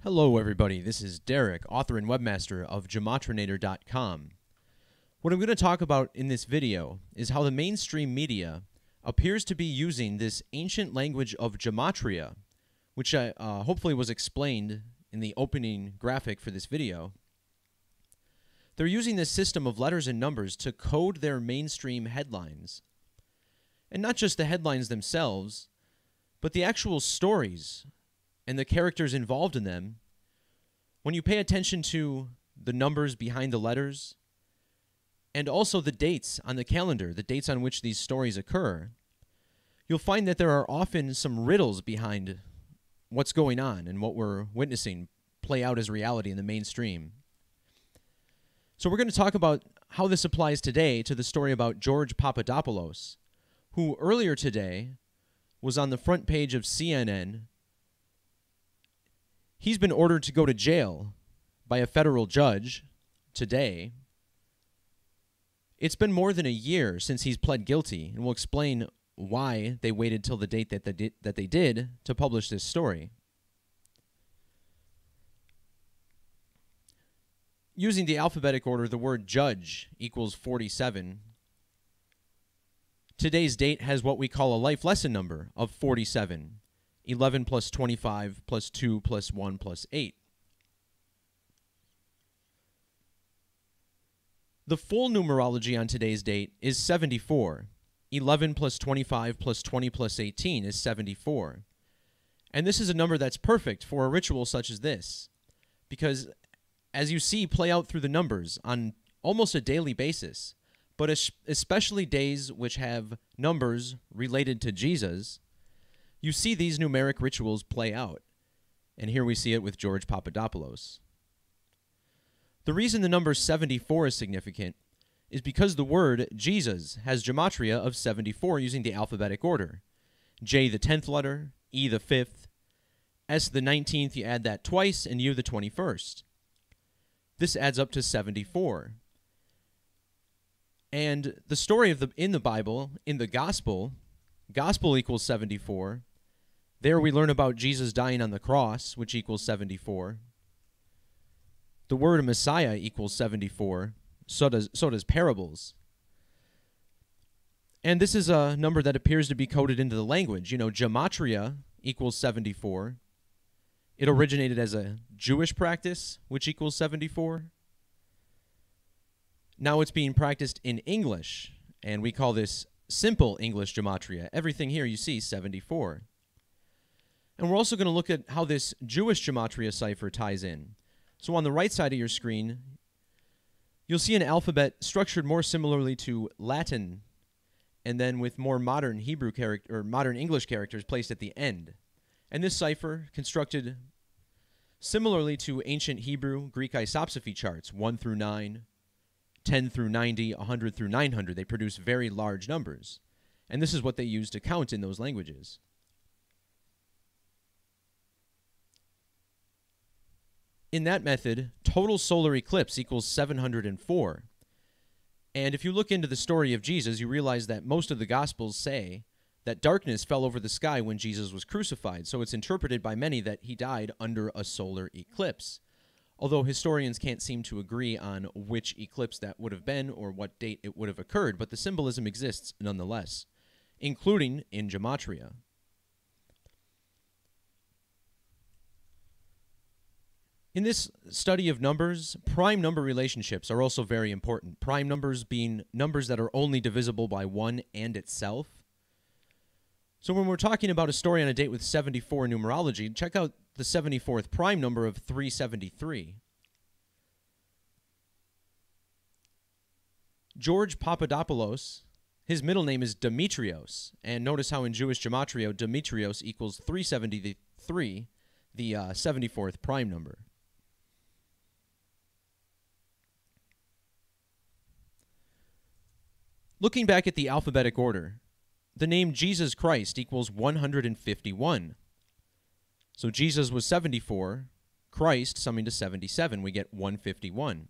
Hello everybody, this is Derek, author and webmaster of Gematrinator.com. What I'm going to talk about in this video is how the mainstream media appears to be using this ancient language of Gematria, which hopefully was explained in the opening graphic for this video. They're using this system of letters and numbers to code their mainstream headlines. And not just the headlines themselves, but the actual stories and the characters involved in them. When you pay attention to the numbers behind the letters and also the dates on the calendar, the dates on which these stories occur, you'll find that there are often some riddles behind what's going on and what we're witnessing play out as reality in the mainstream. So we're going to talk about how this applies today to the story about George Papadopoulos, who earlier today was on the front page of CNN. He's been ordered to go to jail by a federal judge today. It's been more than a year since he's pled guilty, and we'll explain why they waited till the date that they did to publish this story. Using the alphabetic order, the word judge equals 47. Today's date has what we call a life lesson number of 47. 11 plus 25 plus 2 plus 1 plus 8. The full numerology on today's date is 74. 11 plus 25 plus 20 plus 18 is 74. And this is a number that's perfect for a ritual such as this, because as you see play out through the numbers on almost a daily basis, but especially days which have numbers related to Jesus, you see these numeric rituals play out. And here we see it with George Papadopoulos. The reason the number 74 is significant is because the word Jesus has gematria of 74 using the alphabetic order. J the 10th letter, E the 5th, S the 19th, you add that twice, and U the 21st. This adds up to 74. And the story in the Bible, in the gospel equals 74. There we learn about Jesus dying on the cross, which equals 74. The word Messiah equals 74. So does parables. And this is a number that appears to be coded into the language. You know, Gematria equals 74. It originated as a Jewish practice, which equals 74. Now it's being practiced in English, and we call this simple English gematria. Everything here you see 74. And we're also going to look at how this Jewish gematria cipher ties in. So on the right side of your screen, you'll see an alphabet structured more similarly to Latin, and then with more modern Hebrew character or modern English characters placed at the end. And this cipher constructed similarly to ancient Hebrew Greek isopsephy charts, 1 through 9, 10 through 90, 100 through 900. They produce very large numbers. And this is what they use to count in those languages. In that method, total solar eclipse equals 704. And if you look into the story of Jesus, you realize that most of the Gospels say that darkness fell over the sky when Jesus was crucified. So it's interpreted by many that he died under a solar eclipse. Although historians can't seem to agree on which eclipse that would have been or what date it would have occurred, but the symbolism exists nonetheless, including in Gematria. In this study of numbers, prime number relationships are also very important. Prime numbers being numbers that are only divisible by 1 and itself. So when we're talking about a story on a date with 74 numerology, check out the 74th prime number of 373. George Papadopoulos, his middle name is Demetrios, and notice how in Jewish gematria, Demetrios equals 373, the 74th prime number. Looking back at the alphabetic order, the name Jesus Christ equals 151. So Jesus was 74, Christ summing to 77, we get 151.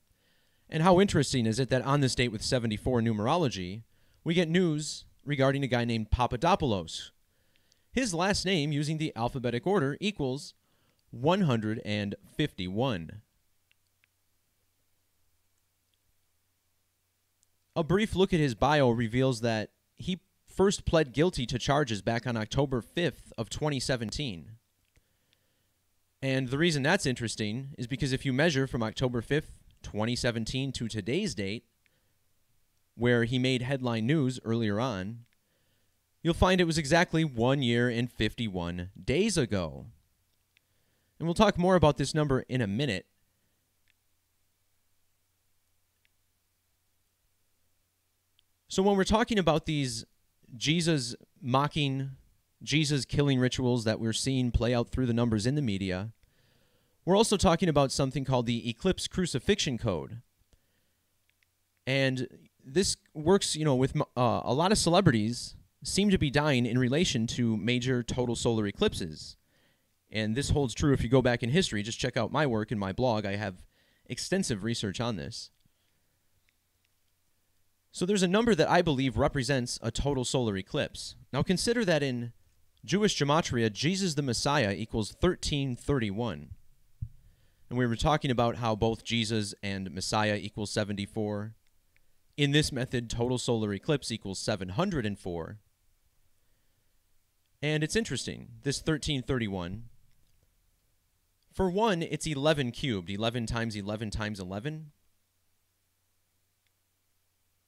And how interesting is it that on this date with 74 numerology, we get news regarding a guy named Papadopoulos. His last name, using the alphabetic order, equals 151. A brief look at his bio reveals that he first pled guilty to charges back on October 5th of 2017. And the reason that's interesting is because if you measure from October 5th, 2017 to today's date, where he made headline news earlier on, you'll find it was exactly 1 year and 51 days ago. And we'll talk more about this number in a minute. So when we're talking about these Jesus mocking, Jesus killing rituals that we're seeing play out through the numbers in the media, we're also talking about something called the eclipse crucifixion code. And this works, with a lot of celebrities seem to be dying in relation to major total solar eclipses. And this holds true if you go back in history. Just check out my work in my blog. I have extensive research on this. So there's a number that I believe represents a total solar eclipse. Now consider that in Jewish gematria, Jesus the Messiah equals 1331. And we were talking about how both Jesus and Messiah equals 74. In this method, total solar eclipse equals 704. And it's interesting, this 1331. For one, it's 11 cubed, 11 times 11 times 11.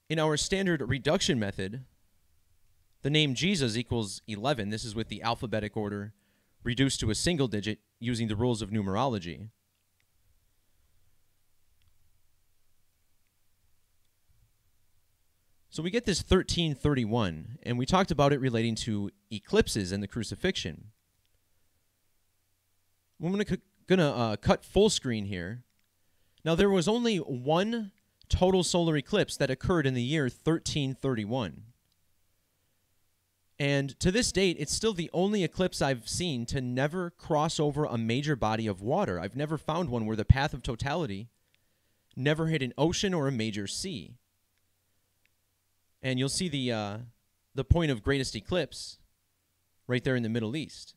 In our standard reduction method, the name Jesus equals 11. This is with the alphabetic order reduced to a single digit using the rules of numerology. So we get this 1331, and we talked about it relating to eclipses and the crucifixion. I'm going to cut full screen here. Now, there was only one total solar eclipse that occurred in the year 1331. And to this date, it's still the only eclipse I've seen to never cross over a major body of water. I've never found one where the path of totality never hit an ocean or a major sea. And you'll see the point of greatest eclipse right there in the Middle East.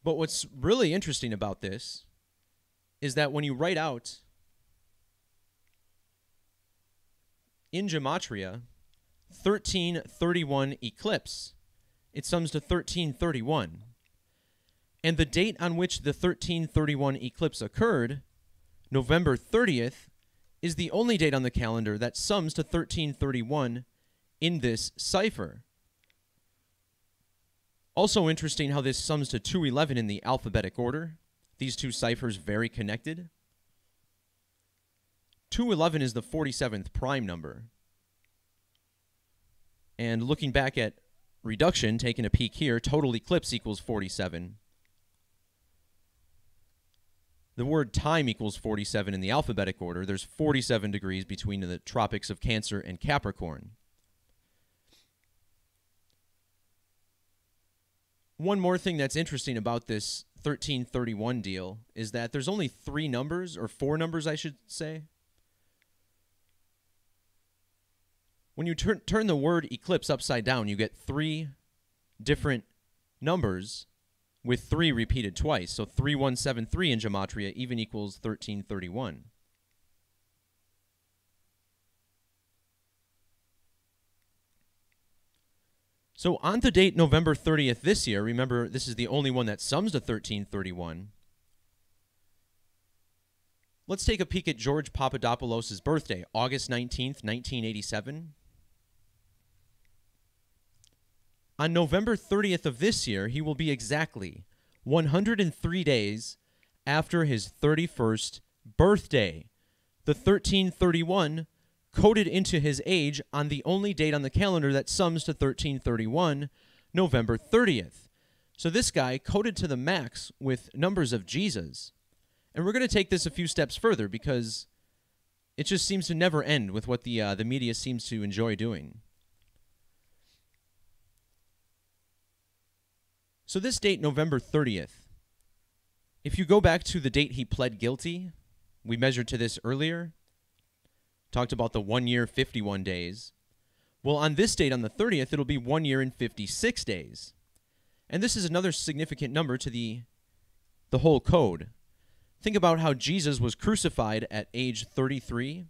But what's really interesting about this is that when you write out in Gematria 1331 eclipse, it sums to 1331. And the date on which the 1331 eclipse occurred, November 30th, is the only date on the calendar that sums to 1331 in this cipher. Also interesting how this sums to 211 in the alphabetic order. These two ciphers very connected. 211 is the 47th prime number. And looking back at reduction, taking a peek here, total eclipse equals 47. The word time equals 47 in the alphabetic order. There's 47 degrees between the tropics of Cancer and Capricorn. One more thing that's interesting about this 1331 deal is that there's only three numbers, or four numbers, I should say. When you turn the word eclipse upside down, you get three different numbers with 3 repeated twice. So 3173 in Gematria even equals 1331. So on the date November 30th this year, remember this is the only one that sums to 1331. Let's take a peek at George Papadopoulos' birthday, August 19th, 1987. On November 30th of this year, he will be exactly 103 days after his 31st birthday. The 1331 coded into his age on the only date on the calendar that sums to 1331, November 30th. So this guy coded to the max with numbers of Jesus. And we're going to take this a few steps further because it just seems to never end with what the media seems to enjoy doing. So this date, November 30th, if you go back to the date he pled guilty, we measured to this earlier, talked about the 1 year, 51 days. Well, on this date, on the 30th, it'll be 1 year and 56 days. And this is another significant number to the whole code. Think about how Jesus was crucified at age 33.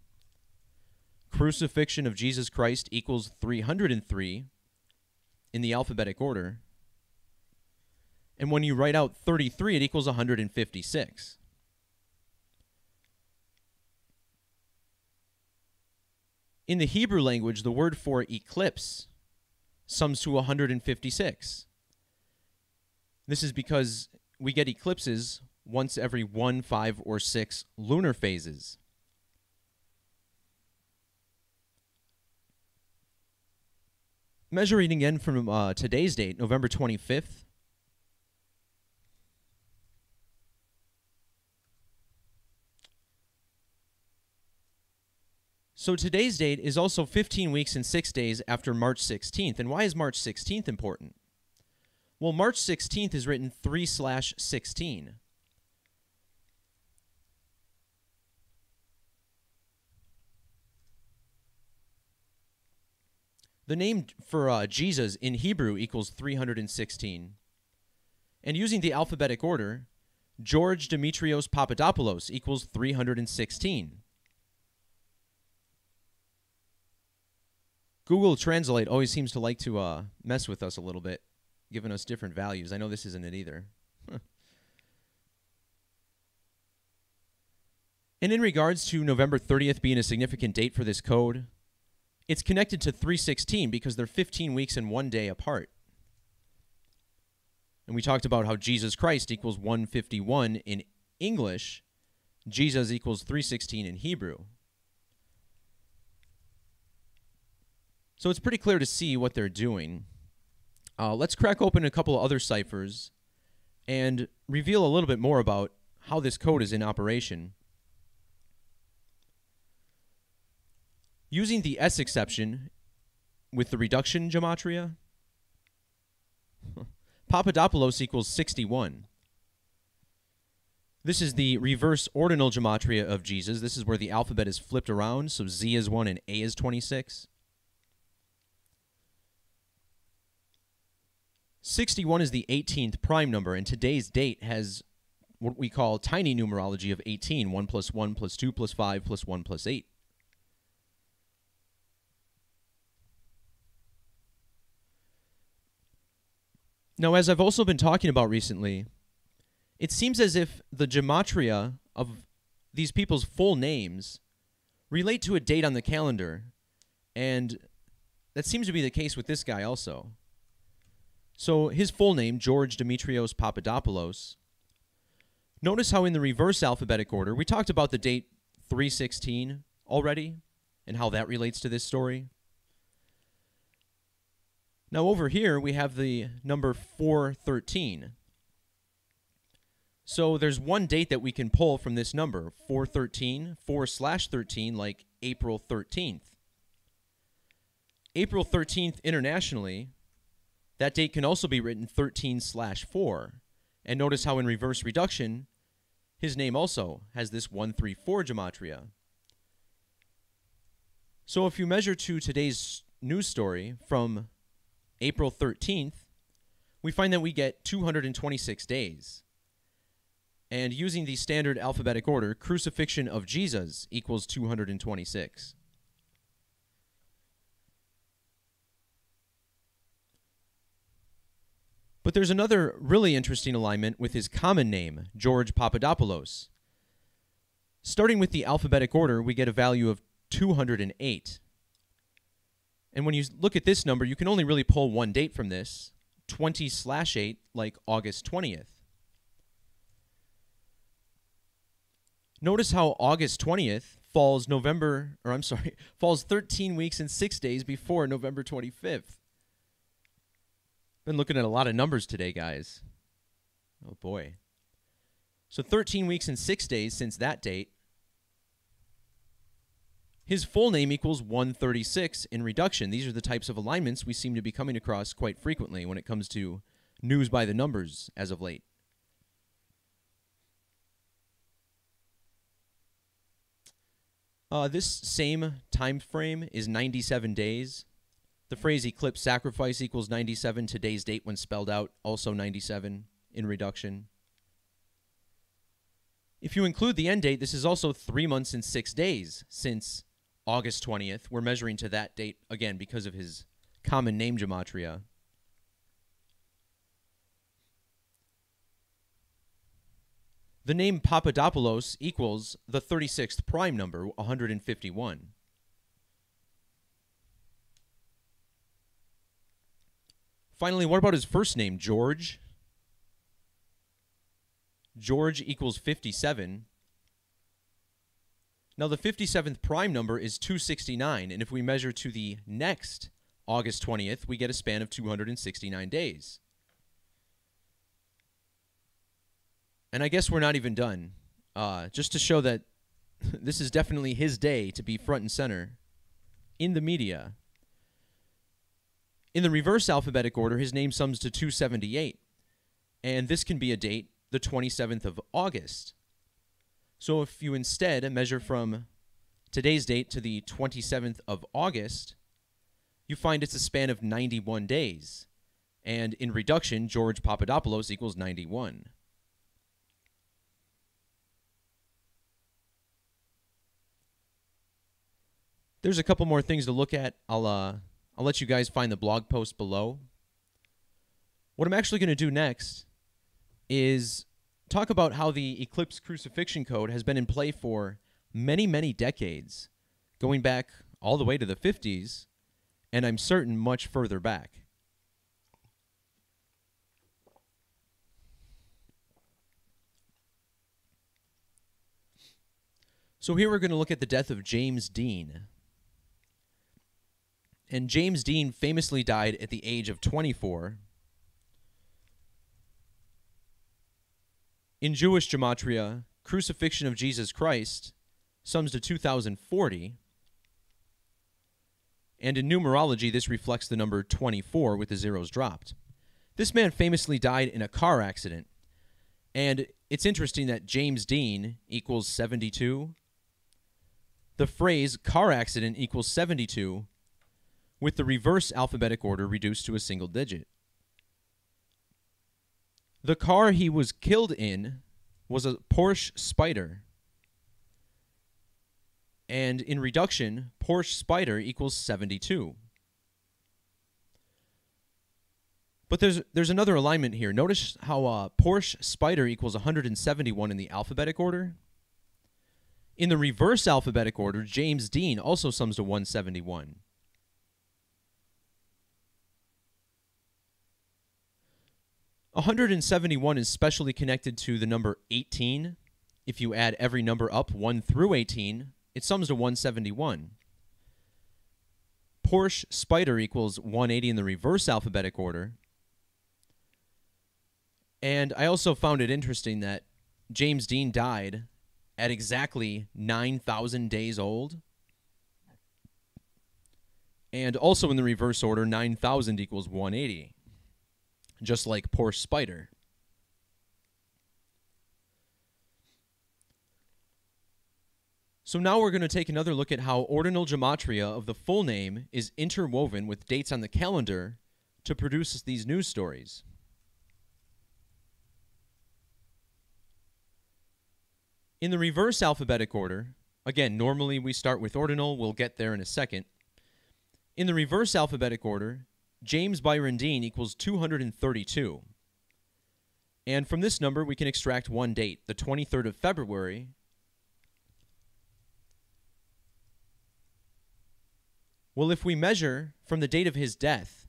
Crucifixion of Jesus Christ equals 303 in the alphabetic order. And when you write out 33, it equals 156. In the Hebrew language, the word for eclipse sums to 156. This is because we get eclipses once every 1, 5, or 6 lunar phases. Measuring again from today's date, November 25th. So today's date is also 15 weeks and 6 days after March 16th. And why is March 16th important? Well, March 16th is written 3/16. The name for Jesus in Hebrew equals 316. And using the alphabetic order, George Demetrios Papadopoulos equals 316. Google Translate always seems to like to mess with us a little bit, giving us different values. I know this isn't it either. And in regards to November 30th being a significant date for this code, it's connected to 316 because they're 15 weeks and 1 day apart. And we talked about how Jesus Christ equals 151 in English. Jesus equals 316 in Hebrew. So it's pretty clear to see what they're doing. Let's crack open a couple of other ciphers and reveal a little bit more about how this code is in operation. Using the S exception with the reduction gematria, Papadopoulos equals 61. This is the reverse ordinal gematria of Jesus. This is where the alphabet is flipped around, so Z is 1 and A is 26. 61 is the 18th prime number, and today's date has what we call tiny numerology of 18, 1 plus 1 plus 2 plus 5 plus 1 plus 8. Now, as I've also been talking about recently, it seems as if the gematria of these people's full names relate to a date on the calendar, and that seems to be the case with this guy also. So his full name, George Demetrios Papadopoulos. Notice how in the reverse alphabetic order, we talked about the date 316 already and how that relates to this story. Now over here, we have the number 413. So there's one date that we can pull from this number, 413, 4/13, like April 13th. April 13th internationally, that date can also be written 13/4. And notice how in reverse reduction, his name also has this 134 gematria. So if you measure to today's news story from April 13th, we find that we get 226 days. And using the standard alphabetic order, crucifixion of Jesus equals 226. But there's another really interesting alignment with his common name, George Papadopoulos. Starting with the alphabetic order, we get a value of 208. And when you look at this number, you can only really pull one date from this, 20/8, like August 20th. Notice how August 20th falls falls 13 weeks and 6 days before November 25th. Been looking at a lot of numbers today, guys. Oh boy. So 13 weeks and 6 days since that date. His full name equals 136 in reduction. These are the types of alignments we seem to be coming across quite frequently when it comes to news by the numbers as of late. This same time frame is 97 days. The phrase eclipse sacrifice equals 97. Today's date when spelled out, also 97 in reduction. If you include the end date, this is also 3 months and 6 days since August 20th. We're measuring to that date, again, because of his common name, Gematria. The name Papadopoulos equals the 36th prime number, 151. Finally, what about his first name, George? George equals 57. Now, the 57th prime number is 269, and if we measure to the next August 20th, we get a span of 269 days. And I guess we're not even done. Just to show that this is definitely his day to be front and center in the media. In the reverse alphabetic order, his name sums to 278. And this can be a date, the 27th of August. So if you instead measure from today's date to the 27th of August, you find it's a span of 91 days. And in reduction, George Papadopoulos equals 91. There's a couple more things to look at. I'll let you guys find the blog post below. What I'm actually going to do next is talk about how the eclipse crucifixion code has been in play for many, many decades, going back all the way to the 50s, and I'm certain much further back. So here we're going to look at the death of James Dean. And James Dean famously died at the age of 24. In Jewish gematria, crucifixion of Jesus Christ sums to 2040. And in numerology, this reflects the number 24 with the zeros dropped. This man famously died in a car accident. And it's interesting that James Dean equals 72. The phrase car accident equals 72 with the reverse alphabetic order reduced to a single digit. The car he was killed in was a Porsche Spyder. And in reduction, Porsche Spyder equals 72. But there's another alignment here. Notice how Porsche Spyder equals 171 in the alphabetic order. In the reverse alphabetic order, James Dean also sums to 171. (171) is specially connected to the number 18. If you add every number up 1 through 18, it sums to 171. Porsche Spyder equals 180 in the reverse alphabetic order. And I also found it interesting that James Dean died at exactly 9,000 days old. And also in the reverse order, 9,000 equals 180. Just like Porsche Spyder. So now we're going to take another look at how ordinal gematria of the full name is interwoven with dates on the calendar to produce these news stories. In the reverse alphabetic order, again, normally we start with ordinal, we'll get there in a second. In the reverse alphabetic order, James Byron Dean equals 232. And from this number, we can extract one date, the 23rd of February. Well, if we measure from the date of his death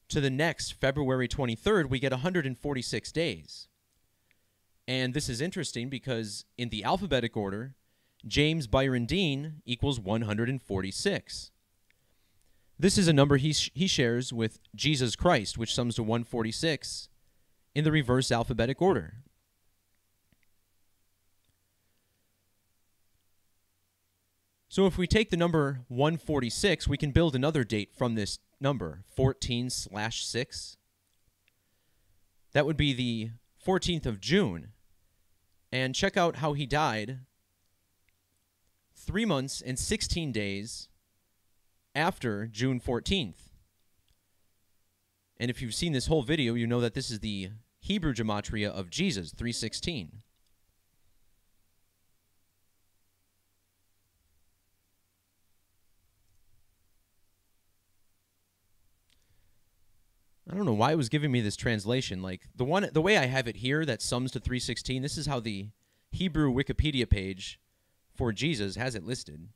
to the next February 23rd, we get 146 days. And this is interesting because in the alphabetic order, James Byron Dean equals 146. This is a number he shares with Jesus Christ, which sums to 146 in the reverse alphabetic order. So if we take the number 146, we can build another date from this number, 14/6. That would be the 14th of June. And check out how he died 3 months and 16 days after June 14th. And if you've seen this whole video, you know that this is the Hebrew Gematria of Jesus, 316. I don't know why it was giving me this translation. Like the way I have it here that sums to 316, this is how the Hebrew Wikipedia page for Jesus has it listed.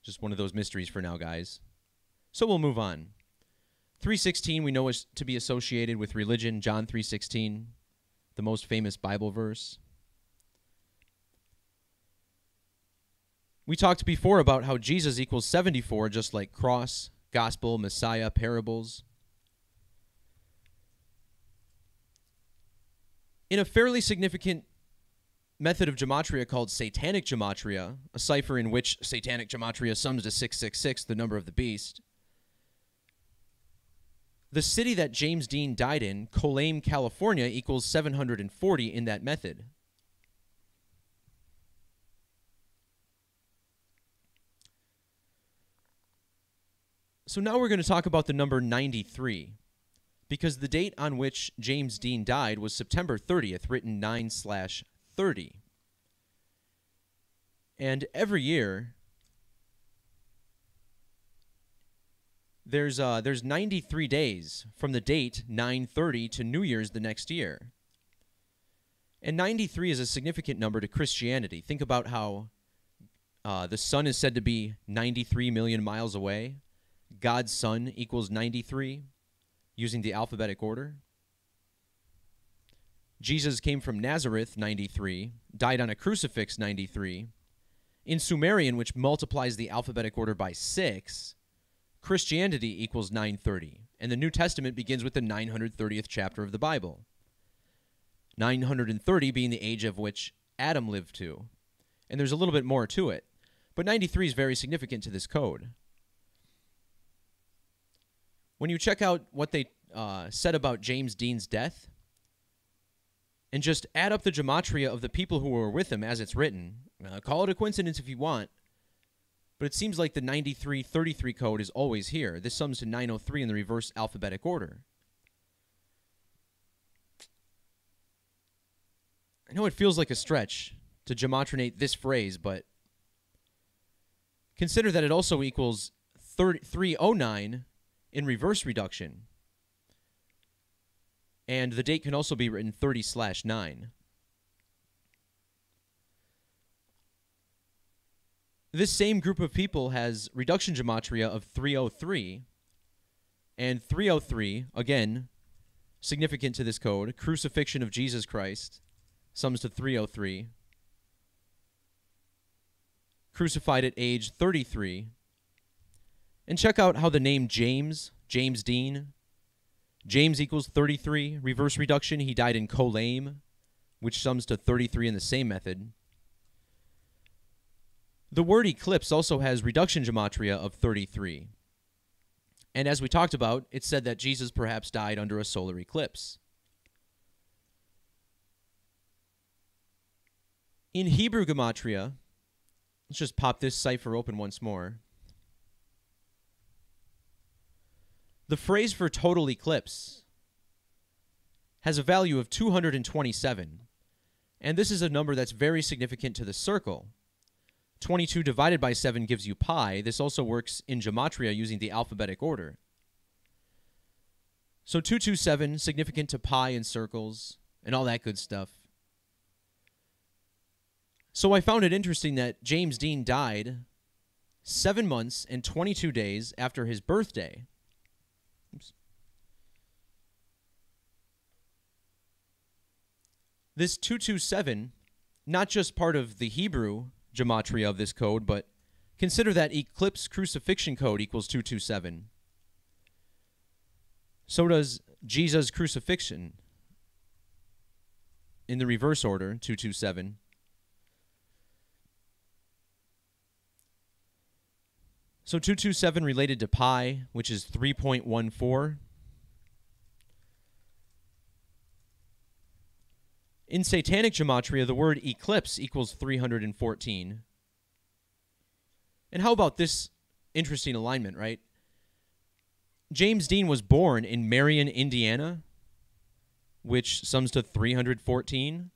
Just one of those mysteries for now, guys. So we'll move on. 316 we know is to be associated with religion, John 3:16, the most famous Bible verse. We talked before about how Jesus equals 74, just like cross, gospel, Messiah, parables. In a fairly significant method of gematria called satanic gematria, a cipher in which satanic gematria sums to 666, the number of the beast, the city that James Dean died in, Colame, California, equals 740 in that method. So now we're going to talk about the number 93, because the date on which James Dean died was September 30th, written 9/30. And every year, there's 93 days from the date 9/30 to New Year's the next year. And 93 is a significant number to Christianity. Think about how the sun is said to be 93 million miles away. God's Son equals 93, using the alphabetic order. Jesus came from Nazareth, 93, died on a crucifix, 93. In Sumerian, which multiplies the alphabetic order by 6, Christianity equals 930, and the New Testament begins with the 930th chapter of the Bible. 930 being the age of which Adam lived to. And there's a little bit more to it, but 93 is very significant to this code. When you check out what they said about James Dean's death, and just add up the gematria of the people who were with him as it's written, call it a coincidence if you want, but it seems like the 9333 code is always here. This sums to 903 in the reverse alphabetic order. I know it feels like a stretch to gematrinate this phrase, but consider that it also equals 309 in reverse reduction. And the date can also be written 30/9. This same group of people has reduction gematria of 303. And 303, again, significant to this code, crucifixion of Jesus Christ, sums to 303. Crucified at age 33. And check out how the name James Dean, James equals 33, reverse reduction. He died in Colame, which sums to 33 in the same method. The word eclipse also has reduction gematria of 33. And as we talked about, it's said that Jesus perhaps died under a solar eclipse. In Hebrew gematria, let's just pop this cipher open once more. The phrase for total eclipse has a value of 227, and this is a number that's very significant to the circle. 22 divided by 7 gives you pi. This also works in gematria using the alphabetic order. So 227, significant to pi and circles and all that good stuff. So I found it interesting that James Dean died 7 months and 22 days after his birthday. Oops. This 227, not just part of the Hebrew gematria of this code, but consider that eclipse crucifixion code equals 227. So does Jesus' crucifixion in the reverse order, 227. So 227 related to pi, which is 3.14. In satanic gematria, the word eclipse equals 314. And how about this interesting alignment, right? James Dean was born in Marion, Indiana, which sums to 314.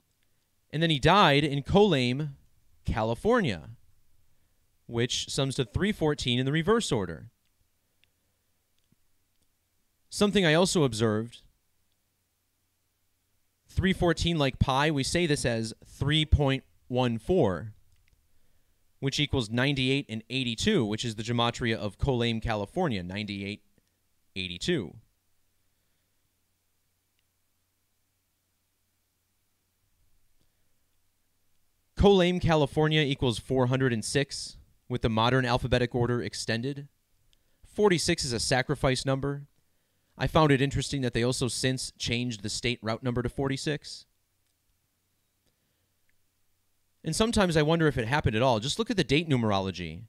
And then he died in Colame, California, which sums to 314 in the reverse order. Something I also observed, 314 like pi, we say this as 3.14, which equals 98 and 82, which is the gematria of Colame, California, 98, 82. Colame, California equals 406 with the modern alphabetic order extended. 46 is a sacrifice number. I found it interesting that they also since changed the state route number to 46. And sometimes I wonder if it happened at all. Just look at the date numerology.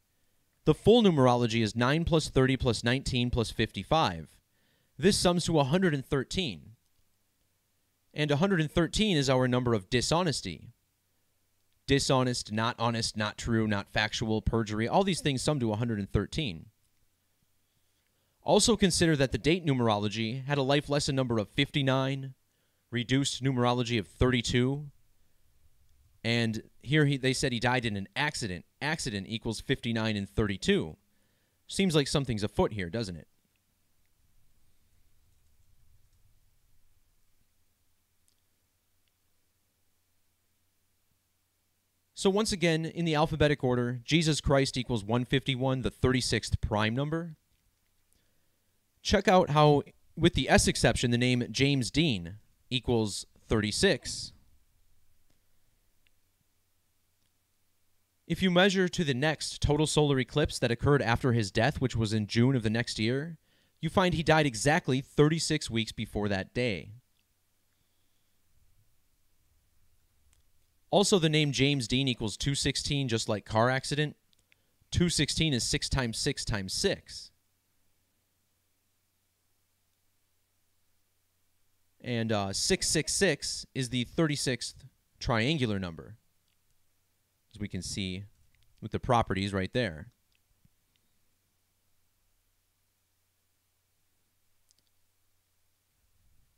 The full numerology is 9 plus 30 plus 19 plus 55. This sums to 113. And 113 is our number of dishonesty. Dishonest, not honest, not true, not factual, perjury, all these things sum to 113. Also consider that the date numerology had a life lesson number of 59, reduced numerology of 32, and here they said he died in an accident. Accident equals 59 and 32. Seems like something's afoot here, doesn't it? So once again, in the alphabetic order, Jesus Christ equals 151, the 36th prime number. Check out how, with the S exception, the name James Dean equals 36. If you measure to the next total solar eclipse that occurred after his death, which was in June of the next year, you find he died exactly 36 weeks before that day. Also, the name James Dean equals 216, just like car accident. 216 is 6 times 6 times 6. And 666 is the 36th triangular number, as we can see with the properties right there.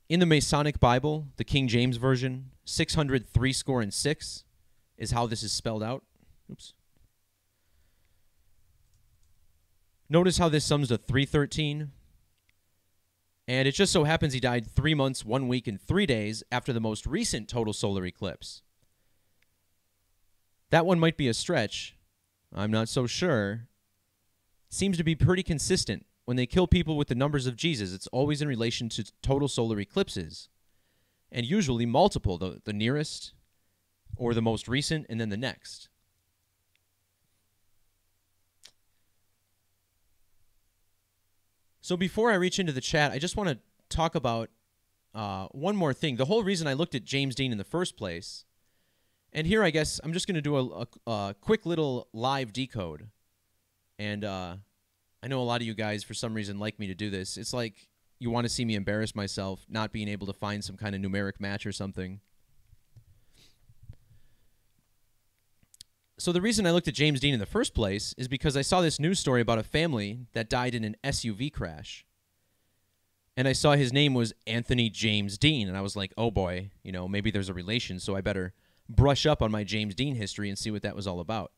In the Masonic Bible, the King James Version, 603 score and 6 is how this is spelled out. Oops. Notice how this sums to 313. And it just so happens he died 3 months, 1 week, and 3 days after the most recent total solar eclipse. That one might be a stretch. I'm not so sure. Seems to be pretty consistent. When they kill people with the numbers of Jesus, it's always in relation to total solar eclipses. And usually multiple, the nearest, or the most recent, and then the next. So before I reach into the chat, I just want to talk about one more thing. The whole reason I looked at James Dean in the first place, and here I guess I'm just going to do a quick little live decode. And I know a lot of you guys, for some reason, like me to do this. It's like you want to see me embarrass myself, not being able to find some kind of numeric match or something. So the reason I looked at James Dean in the first place is because I saw this news story about a family that died in an SUV crash. And I saw his name was Anthony James Dean, and I was like, oh boy, you know, maybe there's a relation, so I better brush up on my James Dean history and see what that was all about.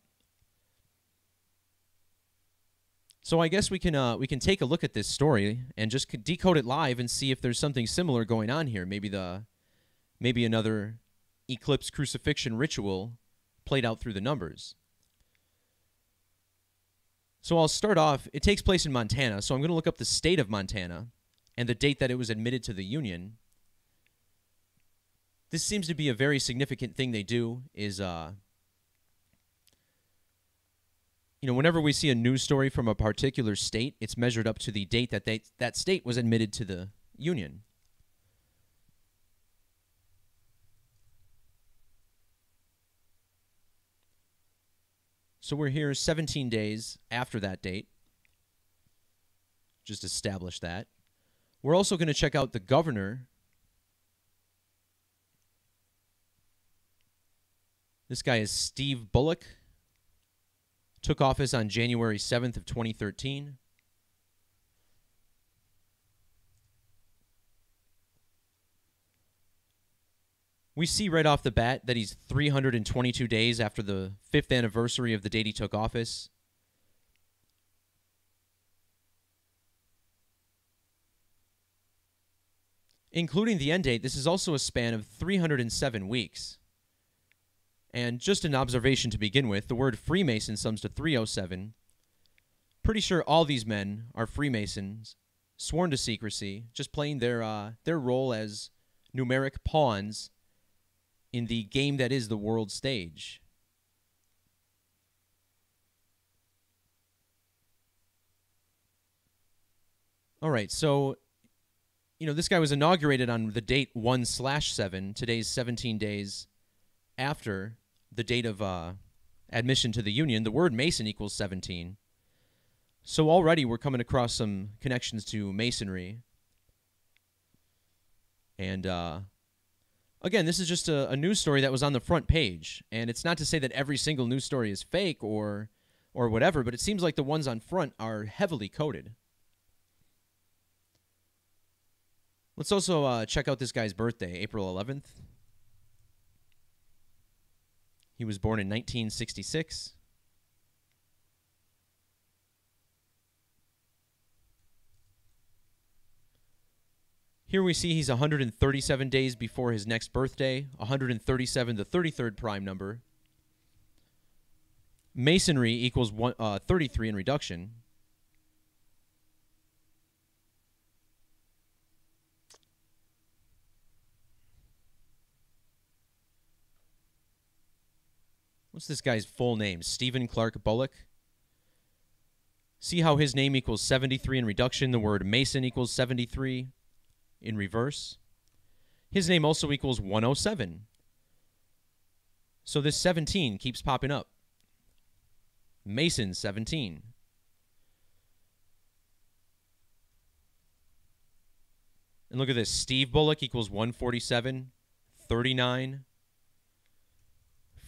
So I guess we can take a look at this story and just decode it live and see if there's something similar going on here. Maybe another eclipse crucifixion ritual played out through the numbers. So I'll start off. It takes place in Montana, so I'm going to look up the state of Montana and the date that it was admitted to the Union. This seems to be a very significant thing they do is whenever we see a news story from a particular state, it's measured up to the date that that state was admitted to the Union. So we're here 17 days after that date. Just establish that. We're also going to check out the governor. This guy is Steve Bullock. Took office on January 7th of 2013. We see right off the bat that he's 322 days after the 5th anniversary of the date he took office. Including the end date, this is also a span of 307 weeks. And just an observation to begin with, the word Freemason sums to 307. Pretty sure all these men are Freemasons, sworn to secrecy, just playing their role as numeric pawns in the game that is the world stage. All right, so, this guy was inaugurated on the date 1/7. Today's 17 days after the date of admission to the Union. The word Mason equals 17. So already we're coming across some connections to Masonry. And again, this is just a news story that was on the front page. And it's not to say that every single news story is fake or whatever, but it seems like the ones on front are heavily coded. Let's also check out this guy's birthday, April 11th. He was born in 1966. Here we see he's 137 days before his next birthday, 137, the 33rd prime number. Masonry equals 33 in reduction. What's this guy's full name? Stephen Clark Bullock. See how his name equals 73 in reduction. The word Mason equals 73 in reverse. His name also equals 107. So this 17 keeps popping up. Mason 17. And look at this. Steve Bullock equals 147, 39.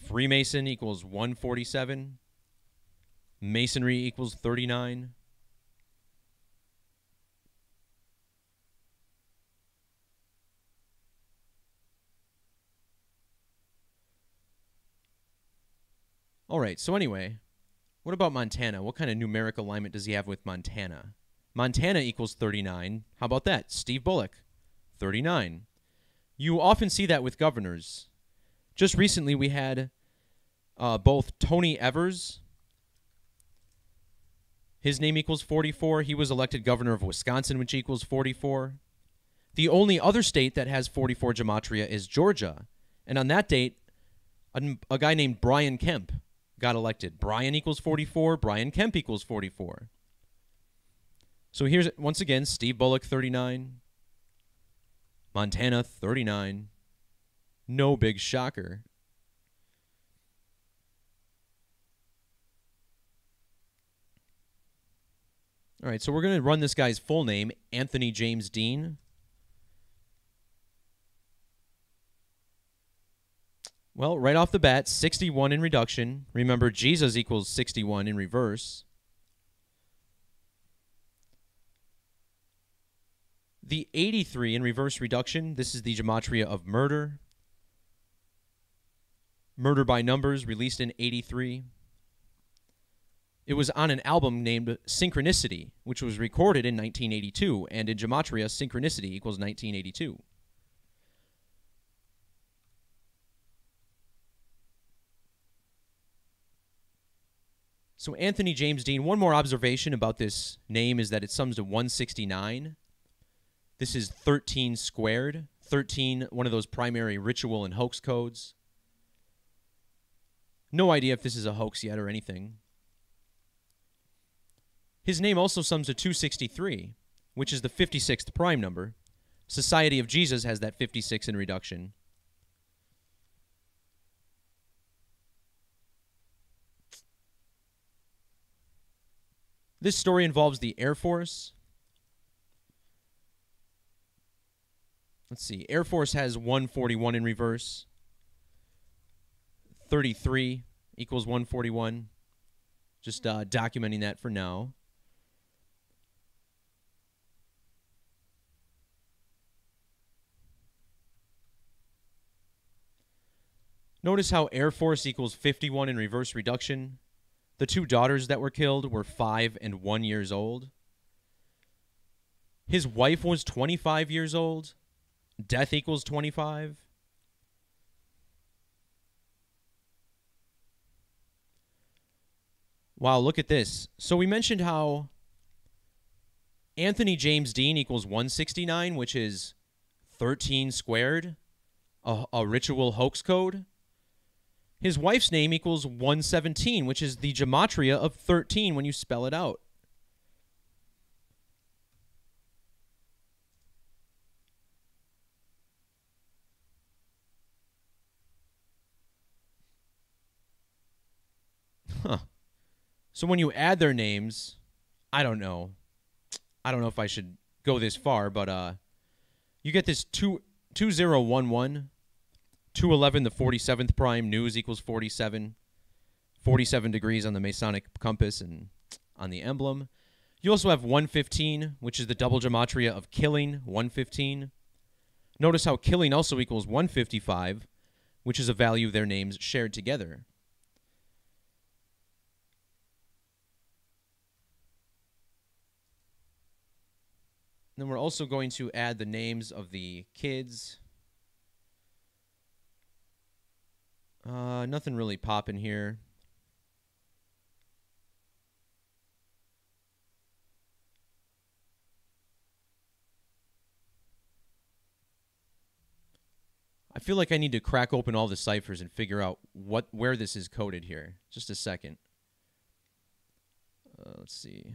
Freemason equals 147. Masonry equals 39. All right, so anyway, what about Montana? What kind of numeric alignment does he have with Montana? Montana equals 39. How about that? Steve Bullock, 39. You often see that with governors. Just recently we had both Tony Evers. His name equals 44. He was elected governor of Wisconsin, which equals 44. The only other state that has 44 gematria is Georgia. And on that date, a guy named Brian Kemp got elected. Brian equals 44. Brian Kemp equals 44. So here's, once again, Steve Bullock, 39. Montana, 39. No big shocker. All right, so we're going to run this guy's full name, Anthony James Dean. Well, right off the bat, 61 in reduction. Remember, Jesus equals 61 in reverse. The 83 in reverse reduction, this is the gematria of murder. Murder by Numbers, released in 83. It was on an album named Synchronicity, which was recorded in 1982, and in gematria, synchronicity equals 1982. So Anthony James Dean, one more observation about this name is that it sums to 169. This is 13 squared. 13, one of those primary ritual and hoax codes. No idea if this is a hoax yet or anything. His name also sums to 263, which is the 56th prime number. Society of Jesus has that 56 in reduction. This story involves the Air Force. Let's see. Air Force has 141 in reverse. 33 equals 141. Just documenting that for now. Notice how Air Force equals 51 in reverse reduction. The two daughters that were killed were 5 and 1 years old. His wife was 25 years old. Death equals 25. Wow, look at this. So we mentioned how Anthony James Dean equals 169, which is 13 squared, a ritual hoax code. His wife's name equals 117, which is the gematria of 13 when you spell it out. Huh. So when you add their names, I don't know. I don't know if I should go this far, but you get this 2011, 211, the 47th prime, news equals 47, 47 degrees on the Masonic compass and on the emblem. You also have 115, which is the double gematria of killing, 115. Notice how killing also equals 155, which is a value of their names shared together. Then we're also going to add the names of the kids. Nothing really popping here. I feel like I need to crack open all the ciphers and figure out where this is coded here. Just a second. Let's see.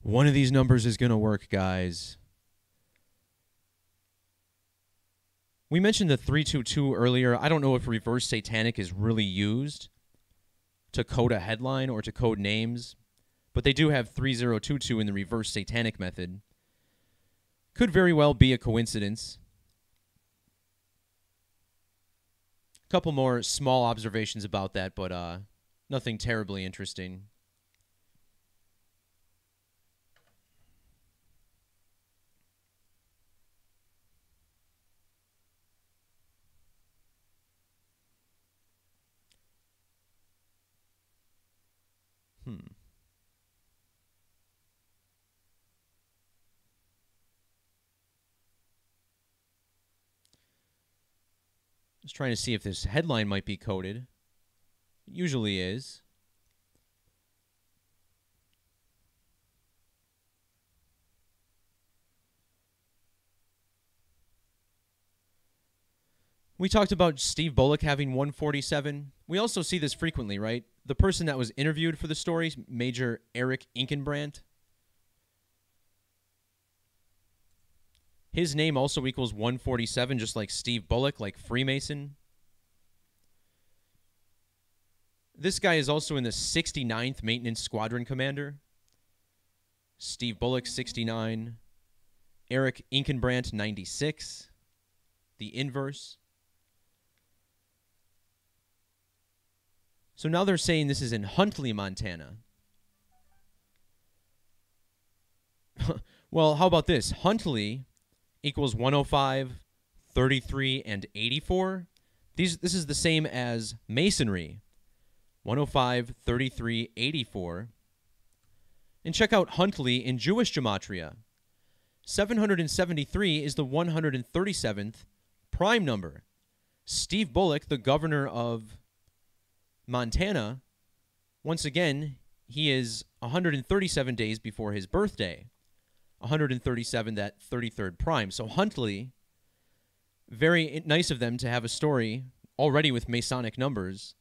One of these numbers is going to work, guys. We mentioned the 322 earlier. I don't know if reverse satanic is really used to code a headline or to code names, but they do have 3022 in the reverse satanic method. Could very well be a coincidence. A couple more small observations about that, but nothing terribly interesting. Just trying to see if this headline might be coded. It usually is. We talked about Steve Bullock having 147. We also see this frequently, right? The person that was interviewed for the story, Major Eric Inkenbrandt, his name also equals 147, just like Steve Bullock, like Freemason. This guy is also in the 69th Maintenance Squadron Commander. Steve Bullock, 69. Eric Inkenbrandt, 96. The inverse. So now they're saying this is in Huntley, Montana. Well, how about this? Huntley equals 105, 33, and 84. This is the same as Masonry. 105, 33, 84. And check out Huntley in Jewish Gematria. 773 is the 137th prime number. Steve Bullock, the governor of Montana, once again, he is 137 days before his birthday. 137, that 33rd prime. So Huntley, very nice of them to have a story already with Masonic numbers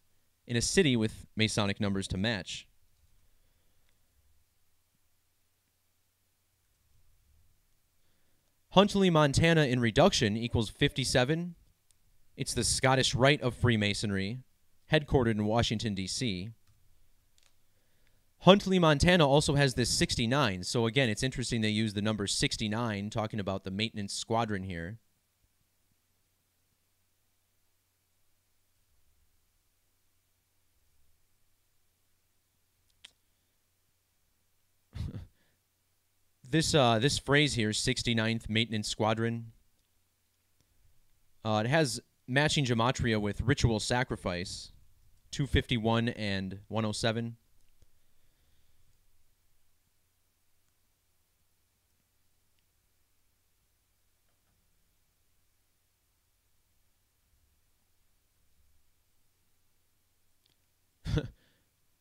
in a city with Masonic numbers to match. Huntley, Montana in reduction equals 57. It's the Scottish Rite of Freemasonry, headquartered in Washington, D.C. Huntley, Montana also has this 69. So again, it's interesting they use the number 69, talking about the maintenance squadron here. This phrase here, 69th Maintenance Squadron, it has matching gematria with ritual sacrifice, 251 and 107.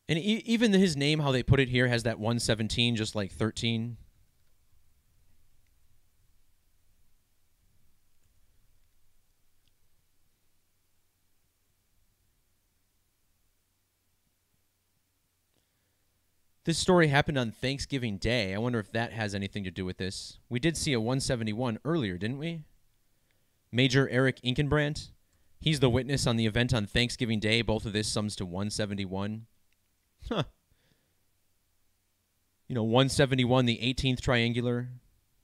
And even his name, how they put it here, has that 117, just like 13. This story happened on Thanksgiving Day. I wonder if that has anything to do with this. We did see a 171 earlier, didn't we? Major Eric Inkenbrandt. He's the witness on the event on Thanksgiving Day. Both of this sums to 171. Huh. You know, 171, the 18th triangular.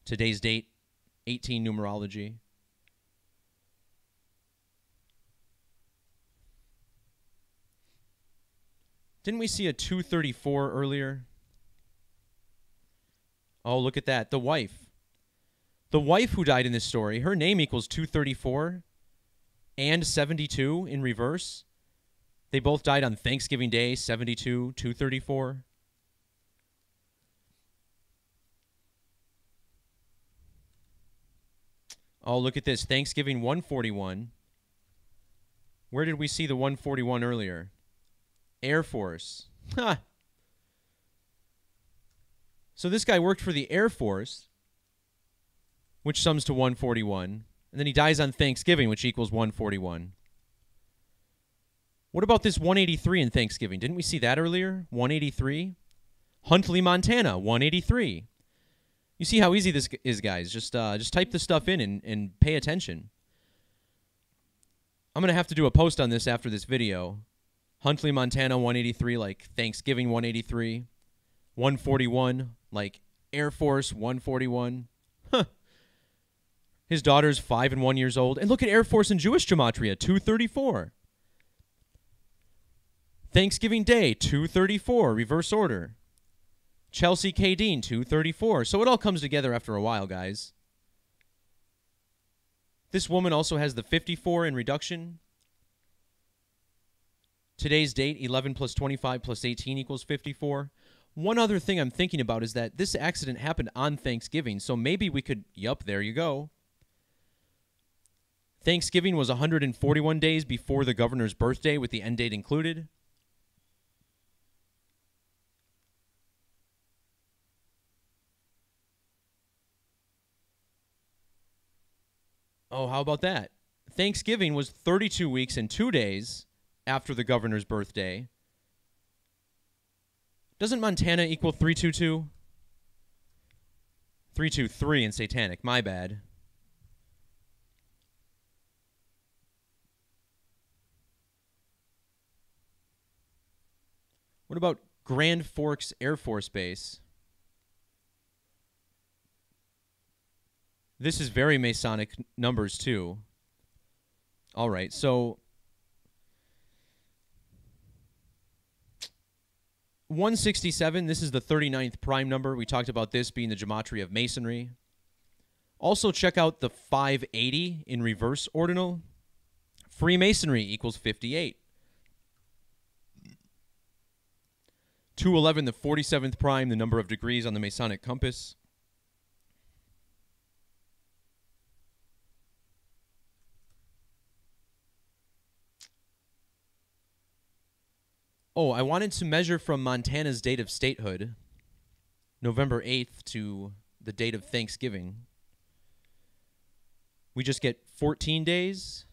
Today's date, 18 numerology. Didn't we see a 234 earlier? Oh, look at that. The wife. The wife who died in this story, her name equals 234 and 72 in reverse. They both died on Thanksgiving Day, 72, 234. Oh, look at this. Thanksgiving 141. Where did we see the 141 earlier? Air Force. Huh. So this guy worked for the Air Force, which sums to 141. And then he dies on Thanksgiving, which equals 141. What about this 183 in Thanksgiving? Didn't we see that earlier? 183. Huntley, Montana, 183. You see how easy this is, guys. Just type this stuff in and pay attention. I'm going to have to do a post on this after this video. Huntley, Montana, 183, like Thanksgiving 183. 141, like Air Force 141. Huh. His daughter's 5 and 1 years old. And look at Air Force and Jewish gematria, 234. Thanksgiving Day, 234, reverse order. Chelsea K. Dean, 234. So it all comes together after a while, guys. This woman also has the 54 in reduction. Today's date, 11 plus 25 plus 18 equals 54. One other thing I'm thinking about is that this accident happened on Thanksgiving, so maybe we could, yup, there you go. Thanksgiving was 141 days before the governor's birthday with the end date included. Oh, how about that? Thanksgiving was 32 weeks and 2 days after the governor's birthday. Doesn't Montana equal 322? 323 in Satanic, my bad. What about Grand Forks Air Force Base? This is very Masonic numbers, too. All right, so 167, this is the 39th prime number. We talked about this being the gematria of Masonry. Also, check out the 580 in reverse ordinal. Freemasonry equals 58. 211, the 47th prime, the number of degrees on the Masonic compass. Oh, I wanted to measure from Montana's date of statehood, November 8th, to the date of Thanksgiving. We just get 14 days.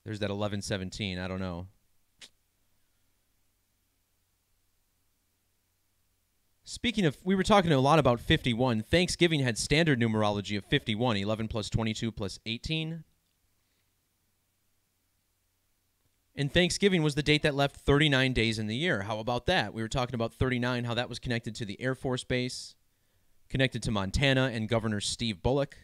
There's that 1117. I don't know. Speaking of, we were talking a lot about 51. Thanksgiving had standard numerology of 51, 11 plus 22 plus 18. And Thanksgiving was the date that left 39 days in the year. How about that? We were talking about 39, how that was connected to the Air Force Base, connected to Montana and Governor Steve Bullock.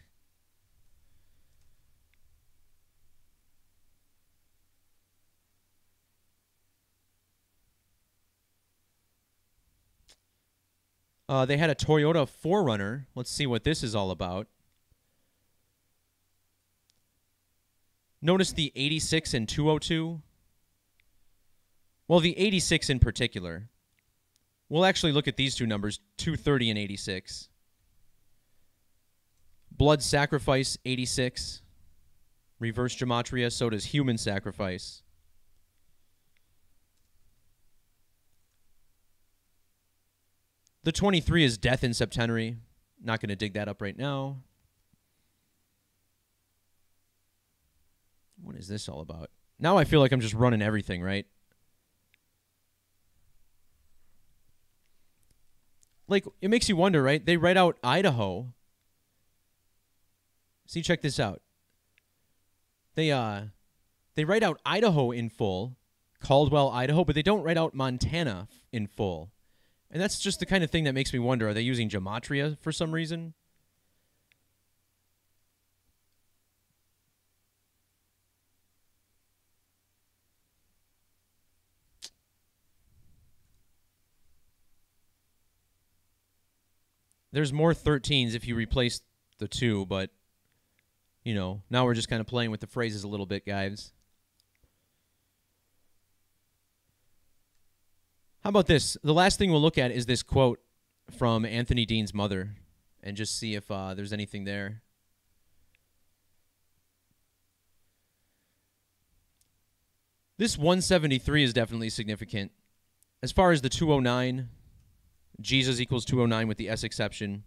They had a Toyota 4Runner. Let's see what this is all about. Notice the 86 and 202. Well, the 86 in particular. We'll actually look at these two numbers, 230 and 86. Blood sacrifice, 86. Reverse gematria, so does human sacrifice. The 23 is death in septenary. Not going to dig that up right now. What is this all about? Now I feel like I'm just running everything, right? Like, it makes you wonder, right? They write out Idaho. See, check this out. They write out Idaho in full, Caldwell, Idaho, but they don't write out Montana in full. And that's just the kind of thing that makes me wonder, are they using gematria for some reason? There's more 13s if you replace the 2, but, you know, now we're just kind of playing with the phrases a little bit, guys. How about this? The last thing we'll look at is this quote from Anthony Dean's mother, and just see if there's anything there. This 173 is definitely significant. As far as the 209... Jesus equals 209 with the S exception.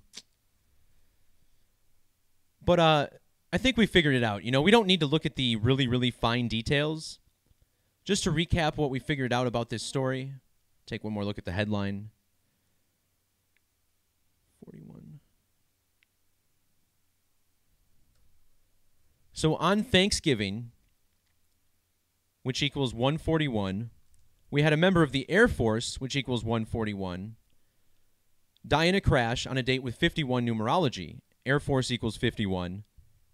But I think we figured it out. You know, we don't need to look at the really, really fine details. Just to recap what we figured out about this story, take one more look at the headline. 41. So on Thanksgiving, which equals 141, we had a member of the Air Force, which equals 141, die in a crash on a date with 51 numerology. Air Force equals 51.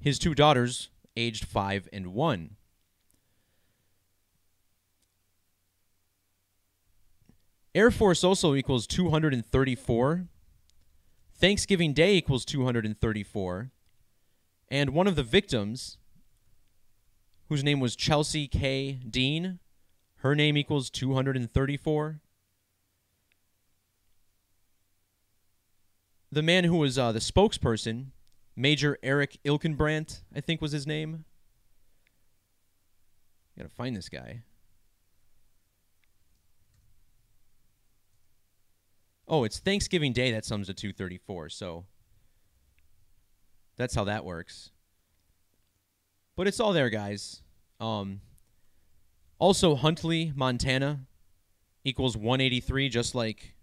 His 2 daughters, aged 5 and 1. Air Force also equals 234. Thanksgiving Day equals 234. And one of the victims, whose name was Chelsea K. Dean, her name equals 234. The man who was the spokesperson, Major Eric Ilkenbrandt, I think was his name. Gotta find this guy. Oh, it's Thanksgiving Day that sums to 234, so that's how that works. But it's all there, guys. Also, Huntley, Montana equals 183, just like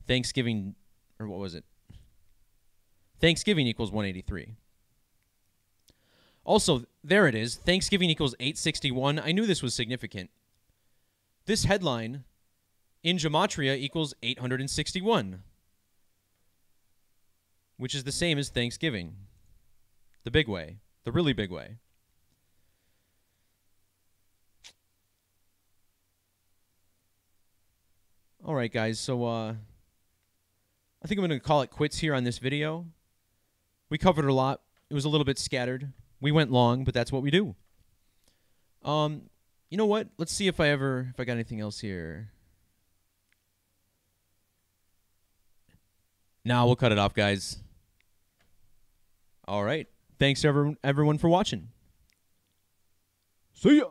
Thanksgiving, or what was it? Thanksgiving equals 183. Also, there it is. Thanksgiving equals 861. I knew this was significant. This headline in Gematria equals 861, which is the same as Thanksgiving. The big way. The really big way. All right, guys. So, I think I'm going to call it quits here on this video. We covered a lot. It was a little bit scattered. We went long, but that's what we do. You know what? Let's see if I got anything else here. Nah, we'll cut it off, guys. All right. Thanks, everyone for watching. See ya.